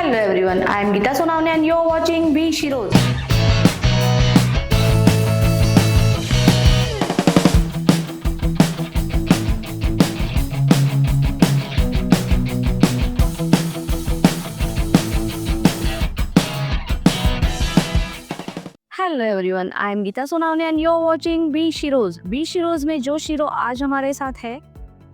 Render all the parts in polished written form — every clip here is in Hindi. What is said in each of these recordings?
Hello everyone, I am Geeta Sonawne and you're watching Be Shiroz. Hello everyone, I am Geeta Sonawane and you are watching Be Sheroes. Be Sheroes में जो शीरो आज हमारे साथ है,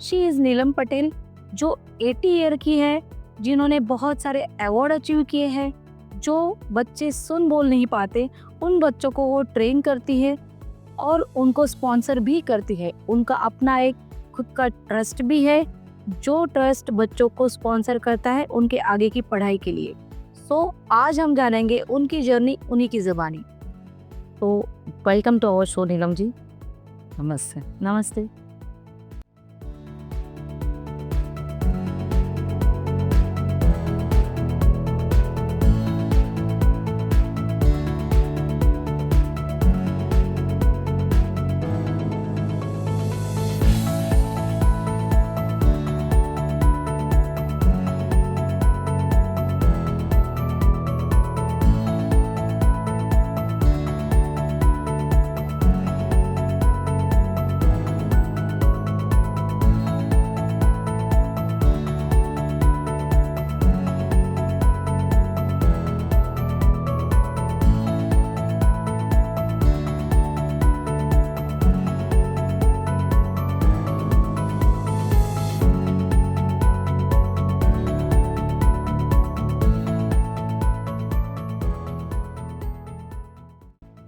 शी इज़ नीलम पटेल, जो 80 ईयर की है, जिन्होंने बहुत सारे अवार्ड अचीव किए हैं। जो बच्चे सुन बोल नहीं पाते, उन बच्चों को वो ट्रेन करती है और उनको स्पॉन्सर भी करती है। उनका अपना एक खुद का ट्रस्ट भी है, जो ट्रस्ट बच्चों को स्पॉन्सर करता है उनके आगे की पढ़ाई के लिए। सो आज हम जानेंगे उनकी जर्नी, उन्हीं की ज़बानी। तो welcome to our show Neelam ji. नमस्ते। नमस्ते।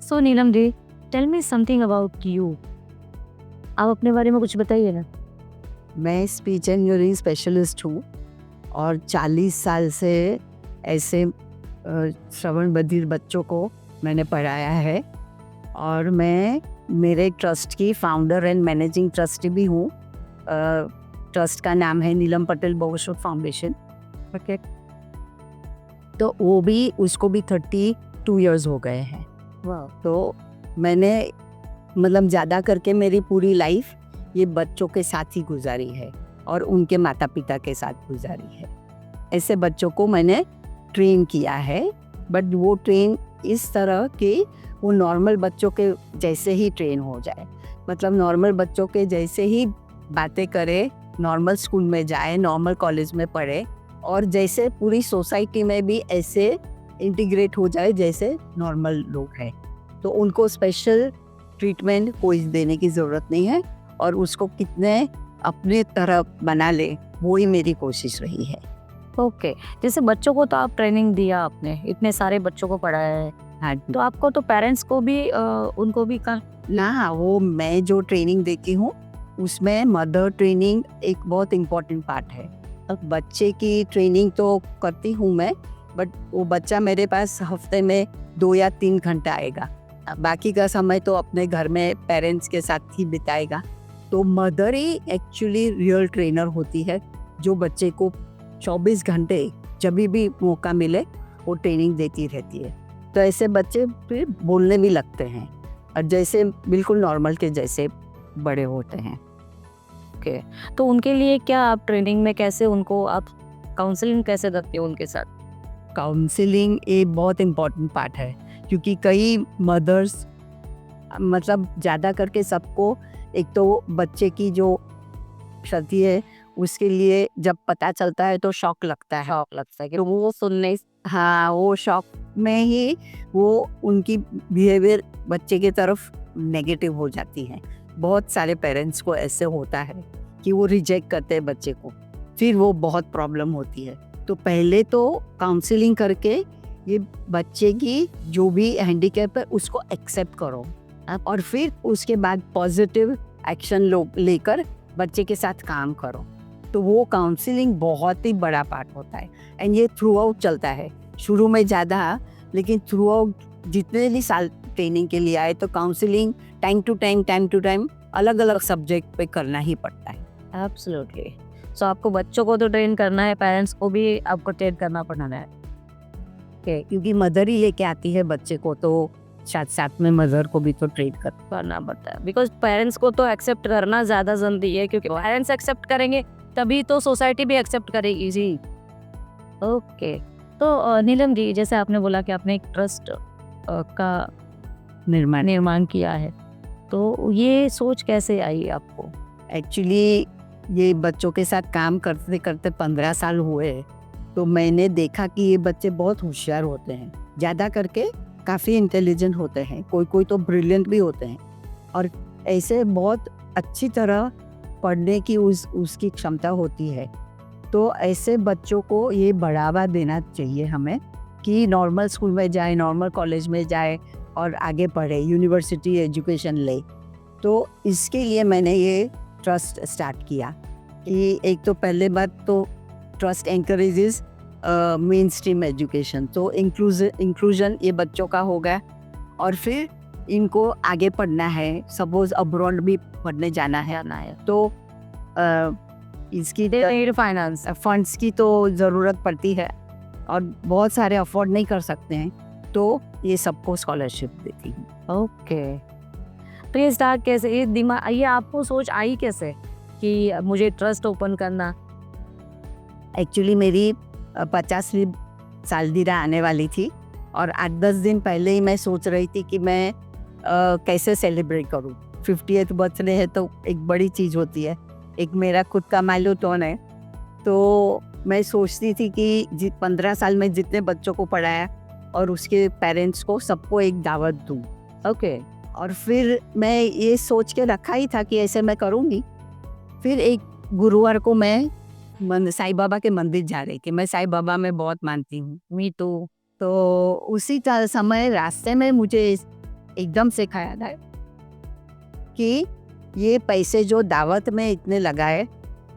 So Neelam ji, tell me something about you. आप अपने बारे में कुछ बताइए ना। मैं स्पीच एंड हीयरिंग स्पेशलिस्ट हूँ और 40 साल से ऐसे श्रवण बधिर बच्चों को मैंने पढ़ाया है और मैं मेरे ट्रस्ट की फाउंडर एंड मैनेजिंग ट्रस्टी भी हूँ। ट्रस्ट का नाम है नीलम पटेल बोगोशोट फाउंडेशन। ओके, तो वो भी उसको भी 32 इयर्स हो गए हैं। तो मैंने मतलब ज़्यादा करके मेरी पूरी लाइफ ये बच्चों के साथ ही गुजारी है और उनके माता पिता के साथ गुजारी है। ऐसे बच्चों को मैंने ट्रेन किया है, बट वो ट्रेन इस तरह कि वो नॉर्मल बच्चों के जैसे ही ट्रेन हो जाए, मतलब नॉर्मल बच्चों के जैसे ही बातें करे, नॉर्मल स्कूल में जाए, नॉर्मल कॉलेज में पढ़े और जैसे पूरी सोसाइटी में भी ऐसे इंटीग्रेट हो जाए जैसे नॉर्मल लोग हैं। तो उनको स्पेशल ट्रीटमेंट कोई देने की ज़रूरत नहीं है और उसको कितने अपने तरह बना ले, वो ही मेरी कोशिश रही है। ओके, जैसे बच्चों को तो आप ट्रेनिंग दिया, आपने इतने सारे बच्चों को पढ़ाया है, हाँ, तो आपको तो पेरेंट्स को भी उनको भी ना वो मैं जो ट्रेनिंग देती हूँ उसमें मदर ट्रेनिंग एक बहुत इम्पोर्टेंट पार्ट है। अब बच्चे की ट्रेनिंग तो करती हूँ मैं, बट वो बच्चा मेरे पास हफ्ते में 2 या 3 घंटा आएगा, बाकी का समय तो अपने घर में पेरेंट्स के साथ ही बिताएगा। तो मदर ही एक्चुअली रियल ट्रेनर होती है, जो बच्चे को 24 घंटे जब भी मौका मिले वो ट्रेनिंग देती रहती है। तो ऐसे बच्चे फिर बोलने भी लगते हैं और जैसे बिल्कुल नॉर्मल के जैसे बड़े होते हैं। ओके, तो उनके लिए क्या आप ट्रेनिंग में कैसे उनको आप काउंसलिंग कैसे करते हो उनके साथ? काउंसलिंग एक बहुत इम्पॉर्टेंट पार्ट है, क्योंकि कई मदर्स मतलब ज़्यादा करके सबको एक तो बच्चे की जो क्षति है उसके लिए जब पता चलता है तो शॉक लगता है कि वो सुनने, हाँ, वो शॉक में ही वो उनकी बिहेवियर बच्चे की तरफ नेगेटिव हो जाती है। बहुत सारे पेरेंट्स को ऐसे होता है कि वो रिजेक्ट करते हैं बच्चे को, फिर वो बहुत प्रॉब्लम होती है। तो पहले तो काउंसलिंग करके ये बच्चे की जो भी हैंडीकैप है उसको एक्सेप्ट करो और फिर उसके बाद पॉजिटिव एक्शन लेकर बच्चे के साथ काम करो। तो वो काउंसलिंग बहुत ही बड़ा पार्ट होता है एंड ये थ्रू आउट चलता है, शुरू में ज़्यादा, लेकिन थ्रू आउट जितने भी साल ट्रेनिंग के लिए आए तो काउंसलिंग टाइम टू टाइम अलग अलग सब्जेक्ट पे करना ही पड़ता है। एब्सोल्युटली। सो आपको बच्चों को तो ट्रेन करना है, पेरेंट्स को भी आपको ट्रेन करना पड़ना है, क्योंकि मदर ही लेके आती है बच्चे को, तो साथ साथ में मदर को भी तो ट्रेन करना पड़ता है। बिकॉज पेरेंट्स को तो एक्सेप्ट करना ज़्यादा जरूरी है, क्योंकि पेरेंट्स एक्सेप्ट करेंगे तभी तो सोसाइटी भी एक्सेप्ट करेगी जी। ओके, तो नीलम जी, जैसे आपने बोला कि आपने एक ट्रस्ट का निर्माण निर्माण किया है, तो ये सोच कैसे आई आपको? एक्चुअली ये बच्चों के साथ काम करते करते 15 साल हुए हैं। तो मैंने देखा कि ये बच्चे बहुत होशियार होते हैं, ज़्यादा करके काफ़ी इंटेलिजेंट होते हैं, कोई कोई तो ब्रिलियंट भी होते हैं और ऐसे बहुत अच्छी तरह पढ़ने की उसकी क्षमता होती है। तो ऐसे बच्चों को ये बढ़ावा देना चाहिए हमें कि नॉर्मल स्कूल में जाए, नॉर्मल कॉलेज में जाए और आगे पढ़े, यूनिवर्सिटी एजुकेशन ले। तो इसके लिए मैंने ये ट्रस्ट स्टार्ट किया कि एक तो पहले बात तो trust encourages main stream education, तो इंक्लूजन ये बच्चों का हो गया। और फिर इनको आगे पढ़ना है, सपोज अब्रॉड भी पढ़ने जाना है तो इसकी फाइनेंस। फंड्स की तो ज़रूरत पड़ती है और बहुत सारे अफोर्ड नहीं कर सकते हैं, तो ये सबको स्कॉलरशिप देती हूँ। ओके, तो ये स्टार्ट कैसे, ये आपको सोच आई कैसे कि मुझे ट्रस्ट ओपन करना? एक्चुअली मेरी 50वीं सालगिरह आने वाली थी और 8-10 दिन पहले ही मैं सोच रही थी कि मैं कैसे सेलिब्रेट करूँ। 50th बर्थडे है तो एक बड़ी चीज़ होती है, एक मेरा खुद का माइलस्टोन है। तो मैं सोचती थी कि 15 साल में जितने बच्चों को पढ़ाया और उसके पेरेंट्स को सबको एक दावत दूँ। ओके, और फिर मैं ये सोच के रखा ही था कि ऐसे मैं करूँगी। फिर एक गुरुवार को मैं साईं बाबा के मंदिर जा रही थी। मैं साईं बाबा में बहुत मानती हूँ। Me too. तो उसी समय रास्ते में मुझे एकदम से ख्याल आया कि ये पैसे जो दावत में इतने लगाए,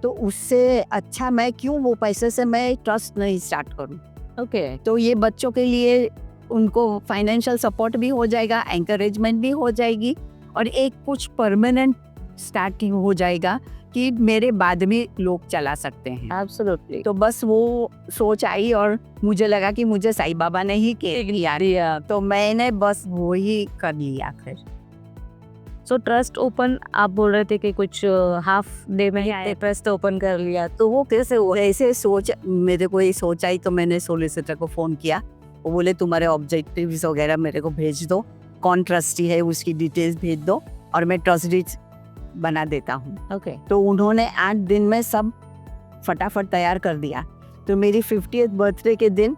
तो उससे अच्छा मैं क्यों वो पैसे से मैं ट्रस्ट नहीं स्टार्ट करूँ। ओके, तो ये बच्चों के लिए उनको फाइनेंशियल सपोर्ट भी हो जाएगा, एंकरेजमेंट भी हो जाएगी और एक कुछ परमानेंट स्टार्टिंग हो जाएगा कि मेरे बाद भी लोग चला सकते हैं। एब्सोल्युटली। तो बस वो सोच आई और मुझे लगा कि मुझे साईं बाबा ने ही के लिया, तो मैंने बस वो ही कर लिया फिर। सो ट्रस्ट ओपन आप बोल रहे थे कि कुछ हाफ डे में ही ट्रस्ट ओपन कर लिया, तो वो कैसे हुआ? ऐसे सोच मेरे को ये सोच आई तो मैंने सोलिसिटर को फ़ोन किया। वो बोले तुम्हारे ऑब्जेक्टिव्स वगैरह मेरे को भेज दो, कौन ट्रस्टी है उसकी डिटेल्स भेज दो और मैं ट्रस्ट डीड बना देता हूँ। ओके, तो उन्होंने 8 दिन में सब फटाफट तैयार कर दिया। तो मेरी 50th बर्थडे के दिन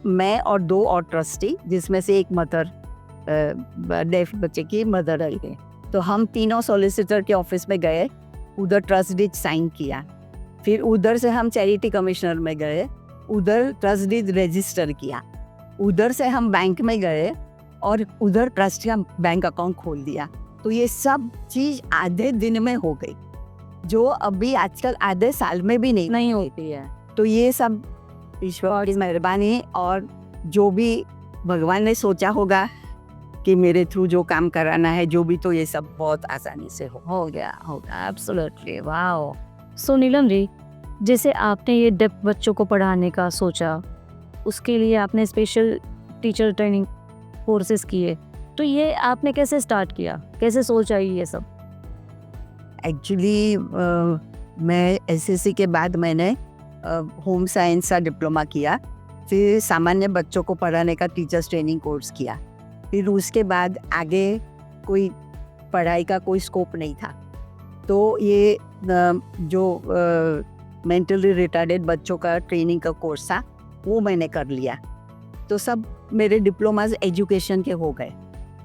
मैं और 2 और ट्रस्टी, जिसमें से एक मदर, डेफ बच्चे की मदर है, तो हम तीनों सॉलिसिटर के ऑफिस में गए, उधर ट्रस्ट डीड साइन किया। फिर उधर से हम चैरिटी कमिश्नर में गए, उधर ट्रस्ट डीड रजिस्टर किया। उधर से हम बैंक में गए और उधर ट्रस्ट का बैंक अकाउंट खोल दिया। तो ये सब चीज़ आधे दिन में हो गई, जो अभी आजकल आधे साल में भी नहीं होती है। तो ये सब ईश्वर की मेहरबानी और जो भी भगवान ने सोचा होगा कि मेरे थ्रू जो काम कराना है, जो भी, तो ये सब बहुत आसानी से हो गया। Absolutely, wow. सो नीलम जी, जैसे आपने ये डेफ बच्चों को पढ़ाने का सोचा, उसके लिए आपने स्पेशल टीचर ट्रेनिंग कोर्सेज किए, तो ये आपने कैसे स्टार्ट किया, कैसे सोच आई ये सब? एक्चुअली मैं एसएससी के बाद मैंने होम साइंस का डिप्लोमा किया, फिर सामान्य बच्चों को पढ़ाने का टीचर्स ट्रेनिंग कोर्स किया। फिर उसके बाद आगे कोई पढ़ाई का कोई स्कोप नहीं था, तो ये जो मेंटली रिटार्डेड बच्चों का ट्रेनिंग का कोर्स था वो मैंने कर लिया। तो सब मेरे डिप्लोमाज एजुकेशन के हो गए।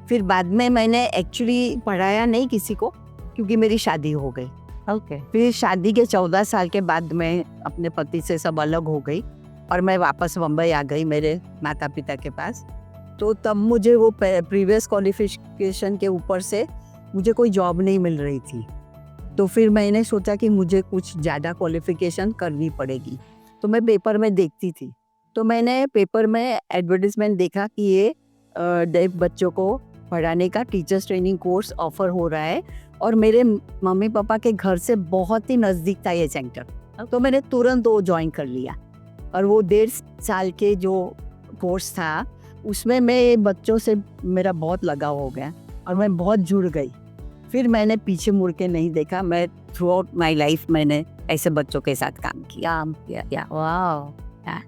फिर बाद में मैंने एक्चुअली पढ़ाया नहीं किसी को, क्योंकि मेरी शादी हो गई। ओके, फिर शादी के 14 साल के बाद मैं अपने पति से सब अलग हो गई और मैं वापस मुंबई आ गई मेरे माता पिता के पास। तो तब मुझे वो प्रीवियस क्वालिफिकेशन के ऊपर से मुझे कोई जॉब नहीं मिल रही थी। तो फिर मैंने सोचा कि मुझे कुछ ज़्यादा क्वालिफिकेशन करनी पड़ेगी। तो मैं पेपर में देखती थी, तो मैंने पेपर में एडवर्टाइजमेंट देखा कि ये डेफ बच्चों को पढ़ाने का टीचर्स ट्रेनिंग कोर्स ऑफर हो रहा है और मेरे मम्मी पापा के घर से बहुत ही नज़दीक था ये सेंटर। तो मैंने तुरंत वो ज्वाइन कर लिया और वो 1.5 साल के जो कोर्स था उसमें मैं बच्चों से मेरा बहुत लगाव हो गया और मैं बहुत जुड़ गई। फिर मैंने पीछे मुड़ के नहीं देखा। मैं थ्रू आउट माई लाइफ मैंने ऐसे बच्चों के साथ काम किया। वाओ।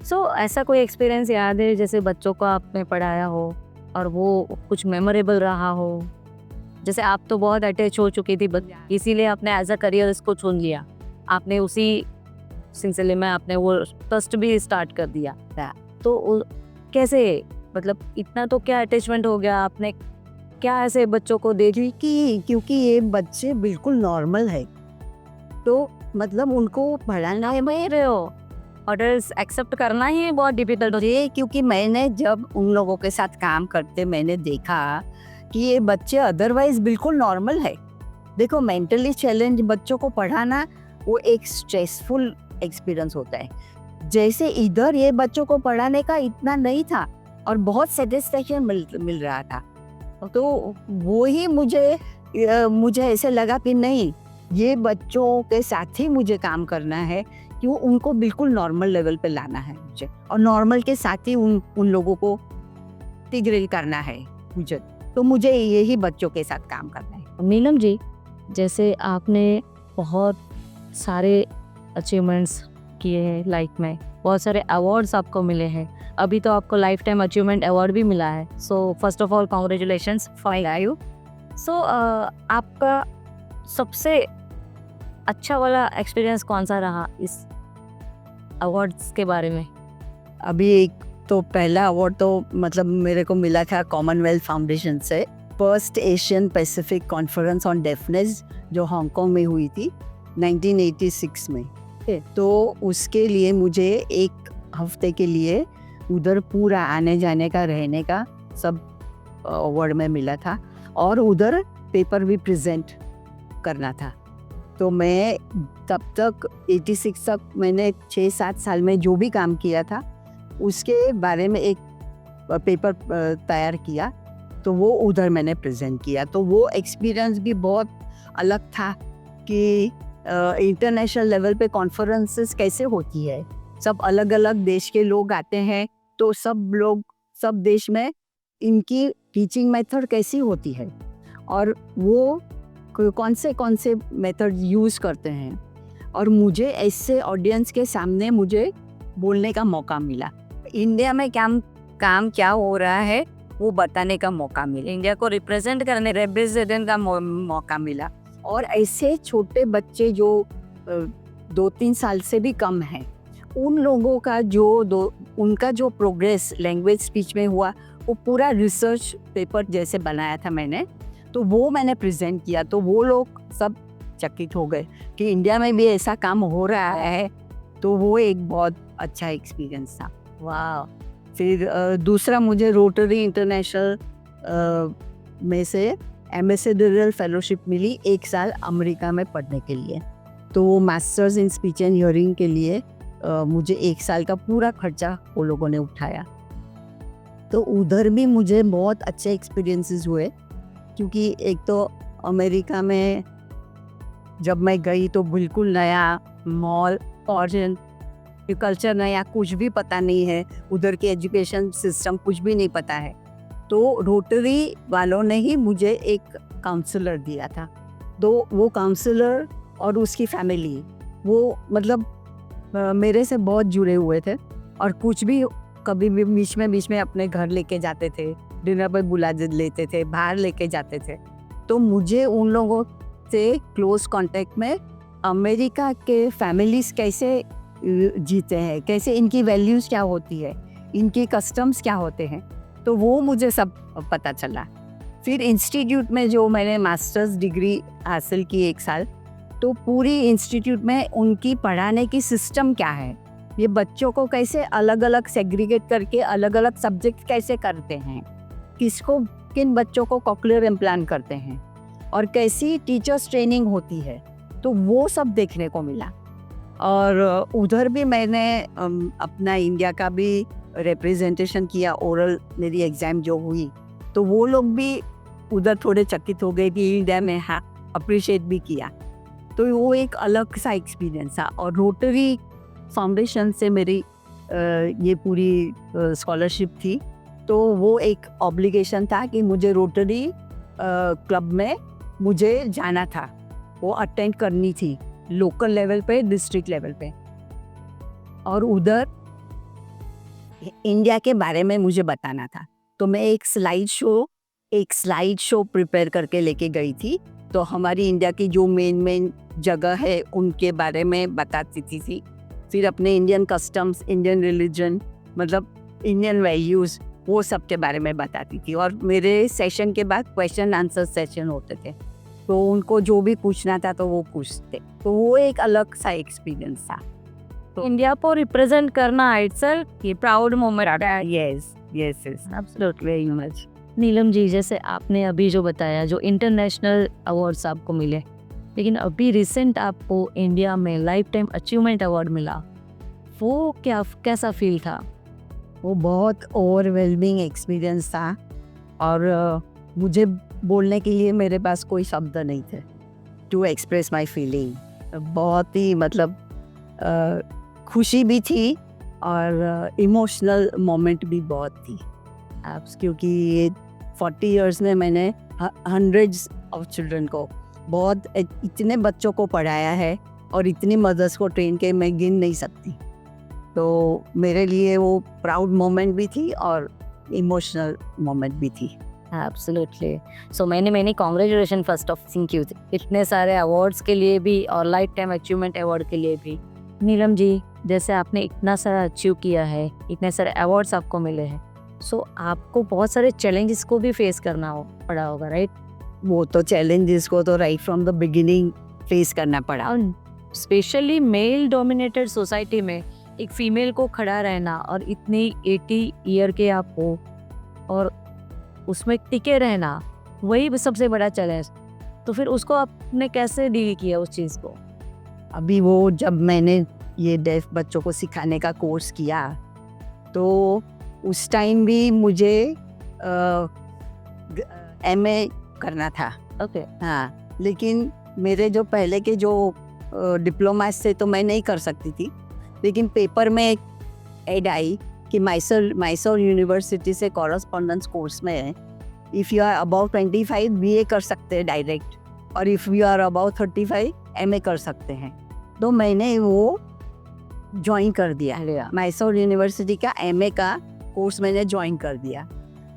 सो ऐसा कोई एक्सपीरियंस याद है जैसे बच्चों को आपने पढ़ाया हो और वो कुछ मेमोरेबल रहा हो? जैसे आप तो बहुत अटैच हो चुकी थी इसीलिए आपने एज अ करियर इसको चुन लिया, आपने उसी सिलसिले में आपने वो ट्रस्ट भी स्टार्ट कर दिया। तो कैसे, मतलब इतना तो क्या अटैचमेंट हो गया आपने, क्या ऐसे बच्चों को देख? क्योंकि ये बच्चे बिल्कुल नॉर्मल है, तो मतलब उनको पढ़ाना है वही रहे हो, ऑर्डर्स एक्सेप्ट करना ही बहुत डिफिकल्ट होता है। ये, क्योंकि मैंने जब उन लोगों के साथ काम करते मैंने देखा कि ये बच्चे अदरवाइज बिल्कुल नॉर्मल है। देखो, मेंटली चैलेंज बच्चों को पढ़ाना वो एक स्ट्रेसफुल एक्सपीरियंस होता है। जैसे इधर ये बच्चों को पढ़ाने का इतना नहीं था और बहुत सेटिस्फेक्शन मिल रहा था, तो वो ही मुझे ऐसे लगा कि नहीं, ये बच्चों के साथ ही मुझे काम करना है, कि वो उनको बिल्कुल नॉर्मल लेवल पे लाना है मुझे, और नॉर्मल के साथ ही उन लोगों को इंटीग्रेट करना है मुझे। तो मुझे यही बच्चों के साथ काम करना है। नीलम जी, जैसे आपने बहुत सारे अचीवमेंट्स किए हैं लाइफ में, बहुत सारे अवार्ड्स आपको मिले हैं, अभी तो आपको लाइफ टाइम अचीवमेंट अवार्ड भी मिला है। So first of all congratulations for you. So आपका सबसे अच्छा वाला एक्सपीरियंस कौन सा रहा इस अवार्ड्स के बारे में? अभी एक तो पहला अवार्ड तो मतलब मेरे को मिला था कॉमनवेल्थ फाउंडेशन से, first Asian Pacific conference on deafness, जो हांगकांग में हुई थी 1986 में। तो उसके लिए मुझे एक हफ्ते के लिए उधर पूरा आने जाने का, रहने का सब अवार्ड में मिला था, और उधर पेपर भी प्रेजेंट करना था। तो मैं तब तक 86 तक मैंने 6-7 साल में जो भी काम किया था उसके बारे में एक पेपर तैयार किया, तो वो उधर मैंने प्रेजेंट किया। तो वो एक्सपीरियंस भी बहुत अलग था कि इंटरनेशनल लेवल पे कॉन्फ्रेंसेस कैसे होती है, सब अलग अलग देश के लोग आते हैं, तो सब देश में इनकी टीचिंग मेथड कैसी होती है और वो कौन से मेथड यूज़ करते हैं, और मुझे ऐसे ऑडियंस के सामने मुझे बोलने का मौका मिला। इंडिया में काम क्या हो रहा है वो बताने का मौका मिला, इंडिया को रिप्रेजेंट का मौका मिला। और ऐसे छोटे बच्चे जो 2-3 साल से भी कम हैं, उन लोगों का उनका जो प्रोग्रेस लैंग्वेज स्पीच में हुआ, वो पूरा रिसर्च पेपर जैसे बनाया था मैंने, तो वो मैंने प्रेजेंट किया। तो वो लोग सब चकित हो गए कि इंडिया में भी ऐसा काम हो रहा है, तो वो एक बहुत अच्छा एक्सपीरियंस था। वाह। फिर दूसरा मुझे रोटरी इंटरनेशनल में से एम्बेसडरियल फेलोशिप मिली 1 साल अमेरिका में पढ़ने के लिए। तो वो masters in speech and hearing के लिए मुझे 1 साल का पूरा खर्चा वो लोगों ने उठाया। तो उधर भी मुझे बहुत अच्छे एक्सपीरियंसेस हुए, क्योंकि एक तो अमेरिका में जब मैं गई तो बिल्कुल नया मॉल और कल्चर नया, कुछ भी पता नहीं है, उधर के एजुकेशन सिस्टम कुछ भी नहीं पता है। तो रोटरी वालों ने ही मुझे एक काउंसलर दिया था। तो वो काउंसलर और उसकी फैमिली वो मतलब मेरे से बहुत जुड़े हुए थे, और कुछ भी कभी भी बीच में अपने घर लेके जाते थे, डिनर पर बुला लेते थे, बाहर लेके जाते थे। तो मुझे उन लोगों से क्लोज कांटेक्ट में अमेरिका के फैमिलीज कैसे जीते हैं, कैसे इनकी वैल्यूज़ क्या होती है, इनके कस्टम्स क्या होते हैं, तो वो मुझे सब पता चला। फिर इंस्टीट्यूट में जो मैंने मास्टर्स डिग्री हासिल की 1 साल, तो पूरी इंस्टीट्यूट में उनकी पढ़ाने की सिस्टम क्या है, ये बच्चों को कैसे अलग अलग सेग्रीगेट करके अलग अलग सब्जेक्ट कैसे करते हैं, किन बच्चों को कॉक्लियर इम्प्लांट करते हैं, और कैसी टीचर्स ट्रेनिंग होती है, तो वो सब देखने को मिला। और उधर भी मैंने अपना इंडिया का भी रिप्रेजेंटेशन किया, ओरल मेरी एग्ज़ाम जो हुई, तो वो लोग भी उधर थोड़े चकित हो गए कि इंडिया में हाँ अप्रिशिएट भी किया। तो वो एक अलग सा एक्सपीरियंस था। और रोटरी फाउंडेशन से मेरी ये पूरी स्कॉलरशिप थी, तो वो एक ऑब्लिगेशन था कि मुझे रोटरी क्लब में मुझे जाना था, वो अटेंड करनी थी, लोकल लेवल पे, डिस्ट्रिक्ट लेवल पे। और उधर इंडिया के बारे में मुझे बताना था, तो मैं एक स्लाइड शो प्रिपेयर करके लेके गई थी। तो हमारी इंडिया की जो मेन जगह है उनके बारे में बताती थी। फिर अपने इंडियन कस्टम्स, इंडियन रिलीजन, मतलब इंडियन वैल्यूज़, वो सब के बारे में बताती थी। और मेरे सेशन के बाद क्वेश्चन आंसर सेशन होते थे, तो उनको जो भी पूछना था तो वो पूछते। तो वो एक अलग सा एक्सपीरियंस था। इंडिया को रिप्रेजेंट करना इटसेल्फ ये प्राउड मोमेंट है। Yes yes yes, absolutely, very much. Neelam ji, जैसे आपने अभी जो बताया, जो इंटरनेशनल अवार्ड्स आपको मिले, लेकिन अभी रिसेंट आपको इंडिया में लाइफ टाइम अचीवमेंट अवार्ड मिला, वो कैसा फील था? वो बहुत ओवरवेलमिंग एक्सपीरियंस था। और मुझे बोलने के लिए मेरे पास कोई शब्द नहीं थे टू एक्सप्रेस माई फीलिंग। बहुत ही मतलब खुशी भी थी और इमोशनल मोमेंट भी बहुत थी। क्योंकि ये 40 इयर्स में मैंने हंड्रेड्स ऑफ चिल्ड्रन को, बहुत इतने बच्चों को पढ़ाया है और इतनी मदर्स को ट्रेन के मैं गिन नहीं सकती। तो मेरे लिए वो प्राउड मोमेंट भी थी और इमोशनल मोमेंट भी थी। एब्सोल्युटली। सो मैंने congratulation first of think you इतने सारे अवार्ड्स के लिए भी और लाइफ टाइम अचीवमेंट अवार्ड के लिए भी। नीलम जी, जैसे आपने इतना सारा अचीव किया है, इतने सारे अवार्ड्स आपको मिले हैं, सो आपको बहुत सारे चैलेंजेस को भी फेस करना पड़ा होगा, राइट? वो तो चैलेंजेस को तो right from the beginning face करना पड़ा। और स्पेशली मेल डोमिनेटेड सोसाइटी में एक फीमेल को खड़ा रहना और इतनी 80 ईयर के आप हो और उसमें टिके रहना, वही सबसे बड़ा चैलेंज। तो फिर उसको आपने कैसे डील किया उस चीज़ को? अभी वो जब मैंने ये डेफ बच्चों को सिखाने का कोर्स किया, तो उस टाइम भी मुझे MA करना था। ओके। हाँ, लेकिन मेरे जो पहले के जो डिप्लोमास थे तो मैं नहीं कर सकती थी। लेकिन पेपर में एक एड आई कि मैसूर यूनिवर्सिटी से कॉरेस्पॉन्डेंस कोर्स में है, if you are about 25 BA कर सकते हैं डायरेक्ट, और if you are about 35 MA कर सकते हैं। तो मैंने वो ज्वाइन कर दिया, मैसूर यूनिवर्सिटी का MA का कोर्स मैंने ज्वाइन कर दिया।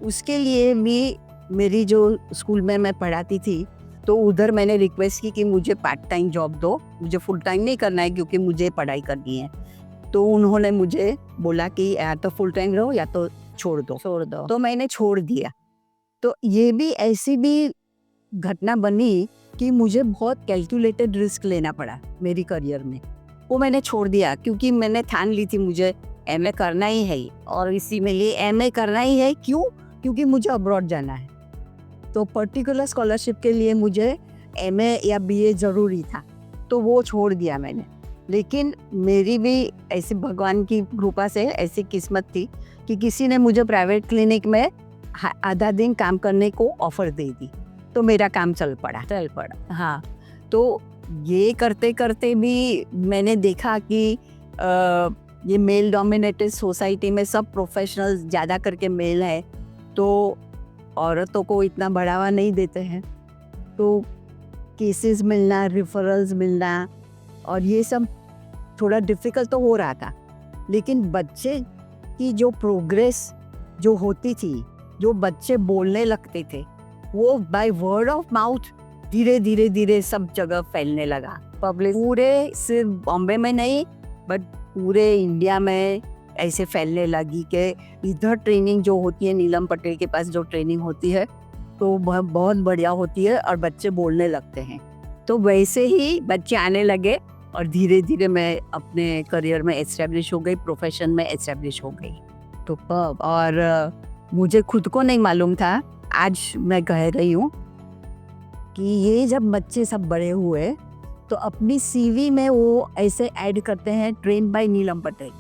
उसके लिए भी मेरी जो स्कूल में मैं पढ़ाती थी, तो उधर मैंने रिक्वेस्ट की कि मुझे पार्ट टाइम जॉब दो, मुझे फुल टाइम नहीं करना है क्योंकि मुझे पढ़ाई करनी है। तो उन्होंने मुझे बोला कि या तो फुल टाइम रहो या तो छोड़ दो। तो मैंने छोड़ दिया। तो ये भी ऐसी भी घटना बनी कि मुझे बहुत कैलकुलेटेड रिस्क लेना पड़ा मेरी करियर में। वो मैंने छोड़ दिया क्योंकि मैंने ठान ली थी मुझे MA करना ही है, और इसी में लिए MA करना ही है। क्यों? क्योंकि मुझे अब्रॉड जाना है। तो पर्टिकुलर स्कॉलरशिप के लिए मुझे MA या BA ज़रूरी था, तो वो छोड़ दिया मैंने। लेकिन मेरी भी ऐसी भगवान की कृपा से ऐसी किस्मत थी कि किसी ने मुझे प्राइवेट क्लिनिक में आधा दिन काम करने को ऑफ़र दे दी, तो मेरा काम चल पड़ा। हाँ, तो ये करते करते भी मैंने देखा कि ये मेल डोमिनेटेड सोसाइटी में सब प्रोफेशनल्स ज़्यादा करके मेल है, तो औरतों को इतना बढ़ावा नहीं देते हैं। तो केसेस मिलना, रेफरल्स मिलना और ये सब थोड़ा डिफ़िकल्ट तो हो रहा था। लेकिन बच्चे की जो प्रोग्रेस जो होती थी, जो बच्चे बोलने लगते थे, वो बाय वर्ड ऑफ माउथ धीरे धीरे सब जगह फैलने लगा। पब्लिक पूरे सिर्फ बॉम्बे में नहीं बट पूरे इंडिया में ऐसे फैलने लगी कि इधर ट्रेनिंग जो होती है, नीलम पटेल के पास जो ट्रेनिंग होती है तो बहुत बढ़िया होती है और बच्चे बोलने लगते हैं। तो वैसे ही बच्चे आने लगे और धीरे धीरे मैं अपने करियर में एस्टेब्लिश हो गई, प्रोफेशन में एस्टेब्लिश हो गई। तो और मुझे खुद को नहीं मालूम था, आज मैं कह रही हूँ कि ये जब बच्चे सब बड़े हुए तो अपनी CV में वो ऐसे ऐड करते हैं, ट्रेन बाय नीलम पटेल।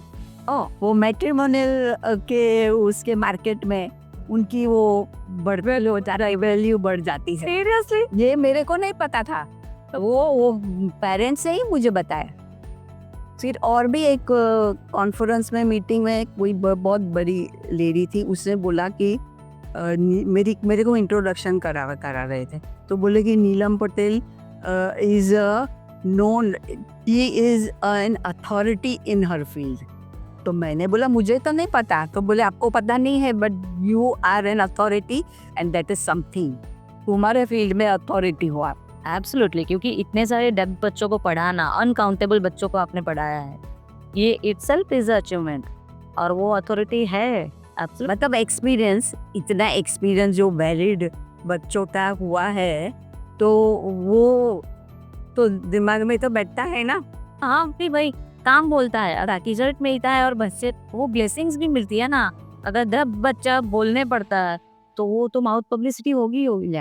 वो मैट्रिमोनियल के उसके मार्केट में उनकी वो वैल्यू बढ़ जाती है। सीरियसली? ये मेरे को नहीं पता था, वो पेरेंट्स से ही मुझे बताया। फिर और भी एक कॉन्फ्रेंस में, मीटिंग में कोई बहुत बड़ी लेडी थी, उसने बोला कि मेरे को इंट्रोडक्शन करा रहे थे, तो बोले कि Neelam Patel is known, he is an authority in her field. तो मैंने बोला मुझे तो नहीं पता, तो बोले आपको पता नहीं है but you are an authority and that is something, तुम्हारे फील्ड में अथॉरिटी हो आप। एब्सोल्युटली, क्योंकि इतने सारे डेफ बच्चों को पढ़ाना, अनकाउंटेबल बच्चों को आपने पढ़ाया है, ये इटसेल्फ इज अचीवमेंट, और वो अथॉरिटी है। Absolutely. मतलब एक्सपीरियंस, इतना एक्सपीरियंस जो वैलिड बच्चों का हुआ है तो वो तो दिमाग में तो बैठता है ना। हाँ फिर भाई काम बोलता है, अगर रिजल्ट मिलता है और बच्चे वो ब्लेसिंग्स भी मिलती है ना। अगर जब बच्चा बोलने पड़ता है तो वो तो माउथ पब्लिसिटी होगी होगी।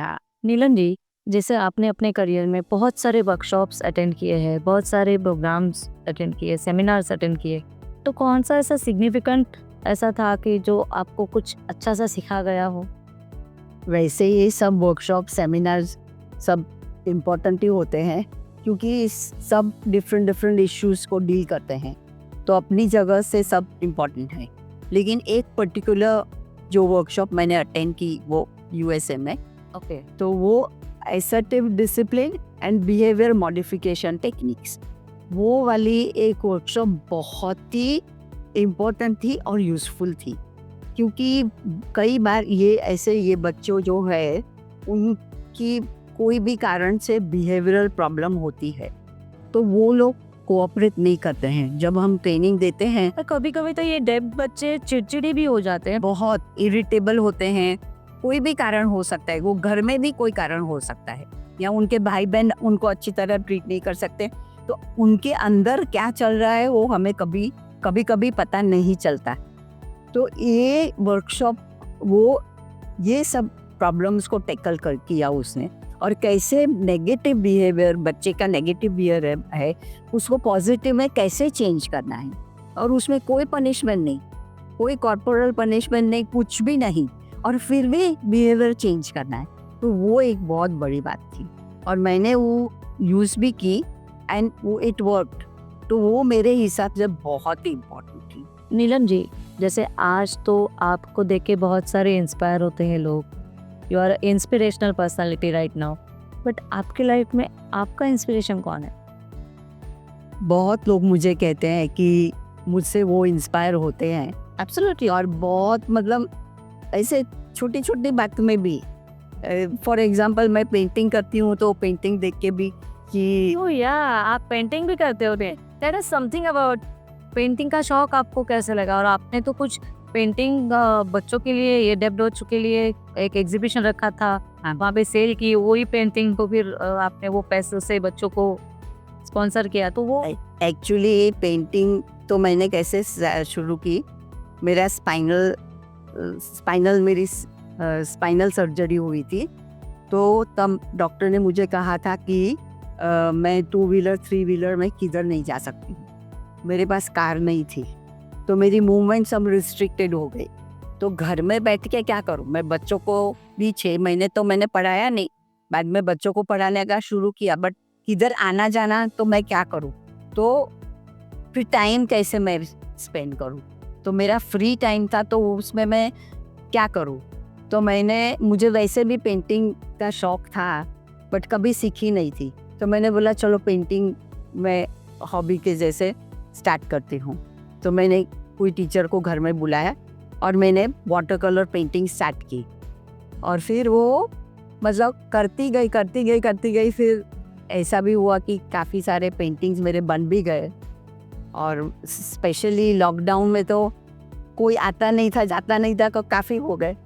नीलम जी, जैसे आपने अपने करियर में बहुत सारे वर्कशॉप्स अटेंड किए हैं, बहुत सारे प्रोग्राम्स अटेंड किए, सेमिनार्स अटेंड किए, तो कौन सा ऐसा सिग्निफिकेंट ऐसा था कि जो आपको कुछ अच्छा सा सिखा गया हो? वैसे ये सब वर्कशॉप सेमिनार्स सब इम्पोर्टेंट ही होते हैं, क्योंकि सब डिफरेंट इश्यूज़ को डील करते हैं, तो अपनी जगह से सब इम्पोर्टेंट है। लेकिन एक पर्टिकुलर जो वर्कशॉप मैंने अटेंड की वो यूएसए में, ओके, तो वो assertive discipline and behaviour modification techniques, वो वाली एक वर्कशॉप बहुत ही इम्पोर्टेंट थी और यूज़फुल थी, क्योंकि कई बार ये बच्चों जो है उनकी कोई भी कारण से बिहेवियरल प्रॉब्लम होती है, तो वो लोग कोऑपरेट नहीं करते हैं। जब हम ट्रेनिंग देते हैं पर कभी कभी तो ये डेफ बच्चे चिड़चिड़े भी हो जाते हैं, बहुत इरिटेबल होते हैं, कोई भी कारण हो सकता है, वो घर में भी कोई कारण हो सकता है, या उनके भाई बहन उनको अच्छी तरह ट्रीट नहीं कर सकते, तो उनके अंदर क्या चल रहा है वो हमें कभी कभी पता नहीं चलता। तो ये वर्कशॉप वो ये सब प्रॉब्लम्स को टैकल कर किया उसने, और कैसे नेगेटिव बिहेवियर, बच्चे का नेगेटिव बिहेवियर है उसको पॉजिटिव में कैसे चेंज करना है, और उसमें कोई पनिशमेंट नहीं, कोई कॉर्पोरल पनिशमेंट नहीं, कुछ भी नहीं, और फिर भी बिहेवियर चेंज करना है, तो वो एक बहुत बड़ी बात थी और मैंने वो यूज़ भी की एंड वो इट वर्कड। तो वो मेरे हिसाब से बहुत ही इम्पोर्टेंट थी। नीलम जी, जैसे आज तो आपको देख के बहुत सारे इंस्पायर होते हैं लोग, you are inspirational personality right now, but आपके लाइफ में आपका इंस्पिरेशन कौन है? बहुत लोग मुझे कहते हैं कि मुझसे वो इंस्पायर होते हैं, एब्सोल्युटली, और बहुत मतलब ऐसे छोटी छोटी बात में भी, फॉर एग्जांपल मैं पेंटिंग करती हूँ तो पेंटिंग देख के भी कि ओह या आप पेंटिंग भी करते हो? That is something about painting का शौक आपको कैसे लगा? और आपने तो कुछ पेंटिंग बच्चों के लिए, ये डेफ बच्चों के लिए एक एग्जीबिशन रखा था, वहाँ पे सेल की, वही पेंटिंग को फिर आपने वो पैसों से बच्चों को स्पॉन्सर किया, तो वो एक्चुअली पेंटिंग तो मैंने कैसे शुरू की, मेरा मेरी स्पाइनल सर्जरी हुई थी, तो तब डॉक्टर ने मुझे कहा था कि मैं 2 व्हीलर 3 व्हीलर में किधर नहीं जा सकती, मेरे पास कार नहीं थी, तो मेरी मूवमेंट सब रिस्ट्रिक्टेड हो गई, तो घर में बैठ के क्या करूं। मैं बच्चों को भी 6 महीने तो मैंने पढ़ाया नहीं, बाद में बच्चों को पढ़ाने का शुरू किया, बट किधर आना जाना तो मैं क्या करूं, तो फिर टाइम कैसे मैं स्पेंड करूं, तो मेरा फ्री टाइम था तो उसमें मैं क्या करूं, तो मुझे वैसे भी पेंटिंग का शौक था बट कभी सीखी नहीं थी, तो मैंने बोला चलो पेंटिंग मैं हॉबी के जैसे स्टार्ट करती हूँ। तो मैंने कोई टीचर को घर में बुलाया और मैंने वाटर कलर पेंटिंग स्टार्ट की, और फिर वो मतलब करती गई, फिर ऐसा भी हुआ कि काफ़ी सारे पेंटिंग्स मेरे बन भी गए, और स्पेशली लॉकडाउन में तो कोई आता नहीं था, जाता नहीं था, तो काफ़ी हो गए।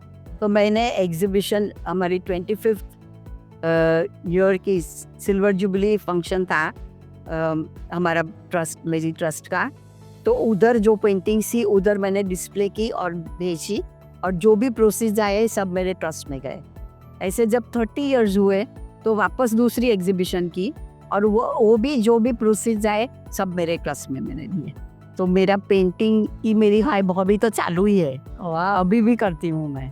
तो मैंने एग्जीबिशन, हमारी 25th ईयर की सिल्वर जुबली फंक्शन था हमारा मेरी ट्रस्ट का, तो उधर जो पेंटिंग्स थी उधर मैंने डिस्प्ले की और भेजी, और जो भी प्रोसीज आए सब मेरे ट्रस्ट में गए। ऐसे जब 30 इयर्स हुए तो वापस दूसरी एग्जीबिशन की, और वो भी जो भी प्रोसीज आए सब मेरे ट्रस्ट में मैंने दिए। तो मेरा पेंटिंग की मेरी हॉबी तो चालू ही है, अभी भी करती हूँ मैं,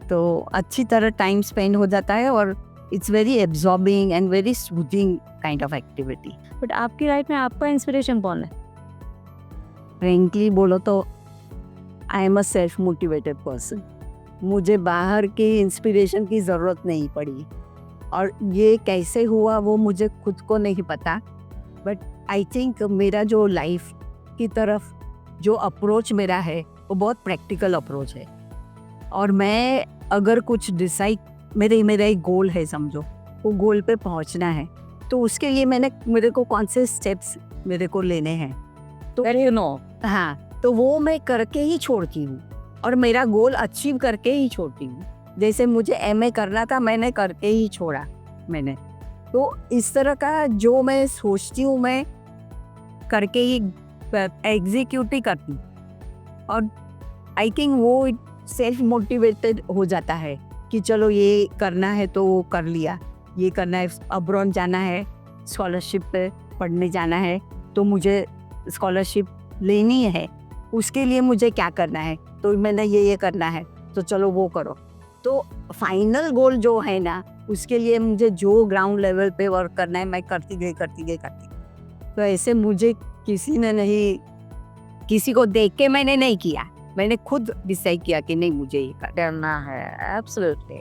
तो अच्छी तरह टाइम स्पेंड हो जाता है, और it's very absorbing and very soothing kind of activity. But आपकी लाइफ में आपका इंस्पिरेशन कौन है? फ्रेंकली बोलो तो I am a self motivated person, मुझे बाहर की इंस्पिरेशन की ज़रूरत नहीं पड़ी, और ये कैसे हुआ वो मुझे खुद को नहीं पता, बट आई थिंक मेरा जो लाइफ की तरफ जो अप्रोच मेरा है वो बहुत प्रैक्टिकल अप्रोच है। और मैं अगर कुछ डिसाइड, मेरा एक गोल है समझो, वो गोल पे पहुंचना है, तो उसके लिए मेरे को कौन से स्टेप्स मेरे को लेने हैं, तो यू नो हाँ, तो वो मैं करके ही छोड़ती हूँ और मेरा गोल अचीव करके ही छोड़ती हूँ। जैसे मुझे एमए करना था, मैंने करके ही छोड़ा मैंने। तो इस तरह का जो मैं सोचती हूँ मैं करके ही एग्जीक्यूट ही करती हूँ। और आई थिंक वो सेल्फ मोटिवेटेड हो जाता है कि चलो ये करना है तो वो कर लिया, ये करना है, अब्रॉड जाना है, स्कॉलरशिप पे पढ़ने जाना है, तो मुझे स्कॉलरशिप लेनी है, उसके लिए मुझे क्या करना है, तो मैंने ये करना है, तो चलो वो करो। तो फाइनल गोल जो है ना, उसके लिए मुझे जो ग्राउंड लेवल पे वर्क करना है मैं करती गई। तो ऐसे मुझे किसी को देख के मैंने नहीं किया, मैंने खुद डिसाइड किया कि नहीं मुझे ये करना है। एब्सोल्युटली।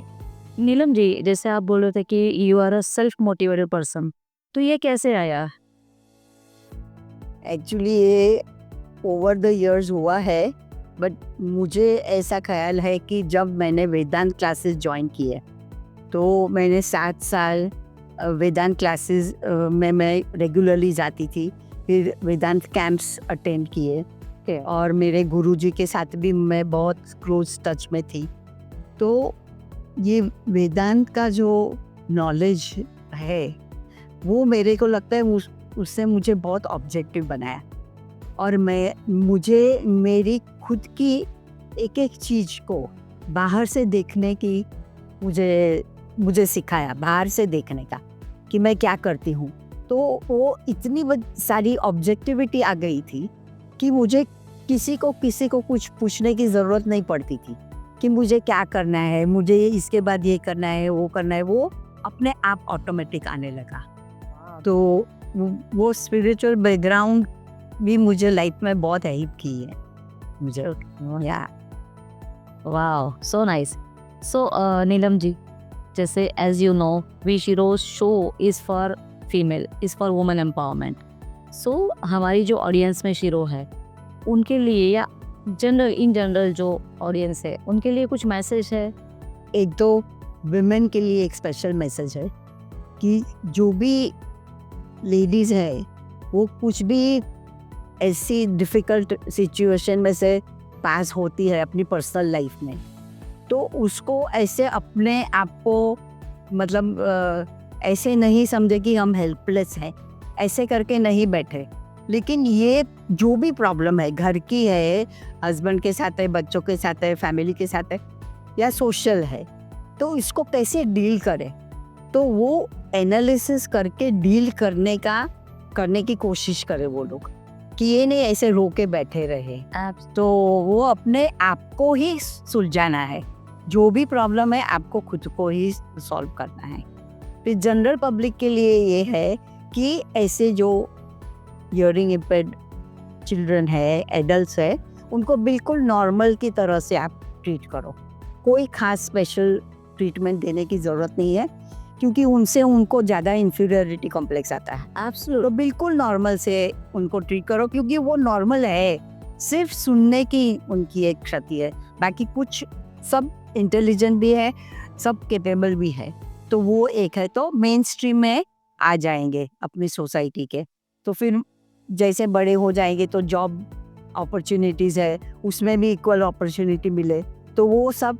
नीलम जी, जैसे आप बोल रहे थे कि you are a self motivated person, तो ये कैसे आया? एक्चुअली ये ओवर द इयर्स हुआ है, बट मुझे ऐसा ख्याल है कि जब मैंने वेदांत क्लासेस ज्वाइन किए, तो मैंने 7 साल वेदांत क्लासेस में मैं रेगुलरली जाती थी, फिर वेदांत कैंप्स अटेंड किए और मेरे गुरुजी के साथ भी मैं बहुत क्लोज टच में थी। तो ये वेदांत का जो नॉलेज है वो मेरे को लगता है उससे मुझे बहुत ऑब्जेक्टिव बनाया, और मुझे मेरी खुद की एक एक चीज़ को बाहर से देखने की मुझे सिखाया, बाहर से देखने का कि मैं क्या करती हूँ। तो वो इतनी सारी ऑब्जेक्टिविटी आ गई थी कि मुझे किसी को कुछ पूछने की ज़रूरत नहीं पड़ती थी कि मुझे क्या करना है, मुझे इसके बाद ये करना है, वो अपने आप ऑटोमेटिक आने लगा। तो वो स्पिरिचुअल बैकग्राउंड भी मुझे लाइफ में बहुत हेल्प की है मुझे। या वाओ, सो नाइस। सो नीलम जी, जैसे as you know we Sheroes show is for female, is for women empowerment. So हमारी जो ऑडियंस में शीरो है उनके लिए, या इन जनरल जो ऑडियंस है उनके लिए कुछ मैसेज है? एक तो विमेन के लिए एक स्पेशल मैसेज है कि जो भी लेडीज़ है वो कुछ भी ऐसी डिफ़िकल्ट सिचुएशन में से पास होती है अपनी पर्सनल लाइफ में, तो उसको ऐसे अपने आप को ऐसे नहीं समझे कि हम हेल्पलेस हैं, ऐसे करके नहीं बैठे। लेकिन ये जो भी प्रॉब्लम है, घर की है, हस्बैंड के साथ है, बच्चों के साथ है, फैमिली के साथ है, या सोशल है, तो इसको कैसे डील करें, तो वो एनालिसिस करके डील करने की कोशिश करें वो लोग, कि ये नहीं ऐसे रो के बैठे रहे। तो वो अपने आप को ही सुलझाना है, जो भी प्रॉब्लम है आपको खुद को ही सॉल्व करना है। फिर जनरल पब्लिक के लिए ये है कि ऐसे जो हियरिंग इम्पेयर्ड चिल्ड्रन है, एडल्ट्स है, उनको बिल्कुल नॉर्मल की तरह से आप ट्रीट करो, कोई खास स्पेशल ट्रीटमेंट देने की ज़रूरत नहीं है, क्योंकि उनसे उनको ज़्यादा इन्फीरियरिटी कॉम्प्लेक्स आता है। तो बिल्कुल नॉर्मल से उनको ट्रीट करो, क्योंकि वो नॉर्मल है, सिर्फ सुनने की उनकी एक क्षति है, बाकी कुछ सब इंटेलिजेंट भी है, सब कैपेबल भी है। तो वो एक है, तो मेन स्ट्रीम में आ जाएंगे अपनी सोसाइटी के। तो फिर जैसे बड़े हो जाएंगे तो जॉब अपॉर्चुनिटीज़ है, उसमें भी इक्वल अपॉर्चुनिटी मिले, तो वो सब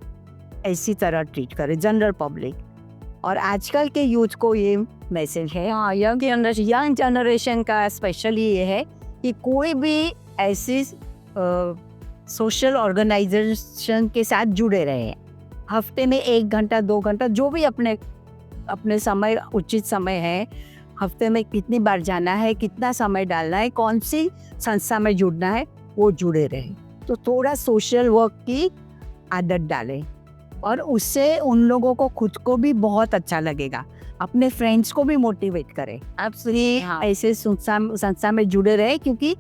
ऐसी तरह ट्रीट करें जनरल पब्लिक। और आजकल के यूथ को ये मैसेज है, यंग जनरेशन का स्पेशली ये है कि कोई भी ऐसी सोशल ऑर्गेनाइजेशन के साथ जुड़े रहे, हफ्ते में 1 घंटा 2 घंटा जो भी अपने समय, उचित समय है, हफ्ते में कितनी बार जाना है, कितना समय डालना है, कौन सी संस्था में जुड़ना है, वो जुड़े रहे। तो थोड़ा सोशल वर्क की आदत डालें, और उससे उन लोगों को खुद को भी बहुत अच्छा लगेगा, अपने फ्रेंड्स को भी मोटिवेट करें ऐसे संस्था में जुड़े रहे, क्योंकि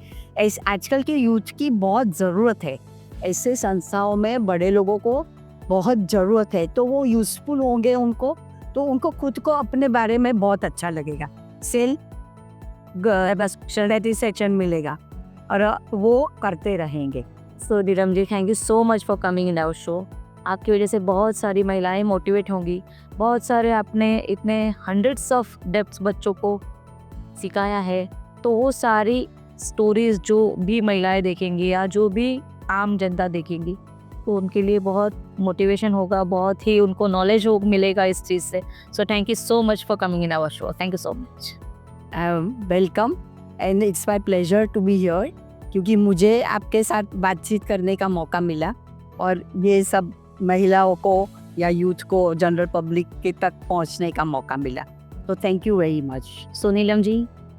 आजकल के यूथ की बहुत ज़रूरत है, ऐसे संस्थाओं में बड़े लोगों को बहुत ज़रूरत है। तो वो यूज़फुल होंगे उनको, तो उनको खुद को अपने बारे में बहुत अच्छा लगेगा, सेल्फ सेटिस्फैक्शन मिलेगा। और वो करते रहेंगे। So Neelam ji, thank you so much for coming in our show. आपकी वजह से बहुत सारी महिलाएं मोटिवेट होंगी, बहुत सारे आपने इतने हंड्रेड्स ऑफ डेप्थ बच्चों को सिखाया है, तो वो सारी स्टोरीज जो भी महिलाएं देखेंगी या जो भी आम जनता देखेंगी, तो उनके लिए बहुत मोटिवेशन होगा, बहुत ही उनको नॉलेज हो मिलेगा इस चीज़ से। So thank you so much for coming in our show. Thank you so much. Welcome and it's my pleasure to be here, क्योंकि मुझे आपके साथ बातचीत करने का मौका मिला और ये सब महिलाओं को या यूथ को, जनरल पब्लिक के तक पहुंचने का मौका मिला। तो thank you very much. So Neelam ji,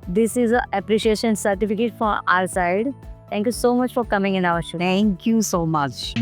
this is a appreciation certificate for our side. Thank you so much for coming in our show. Thank you so much.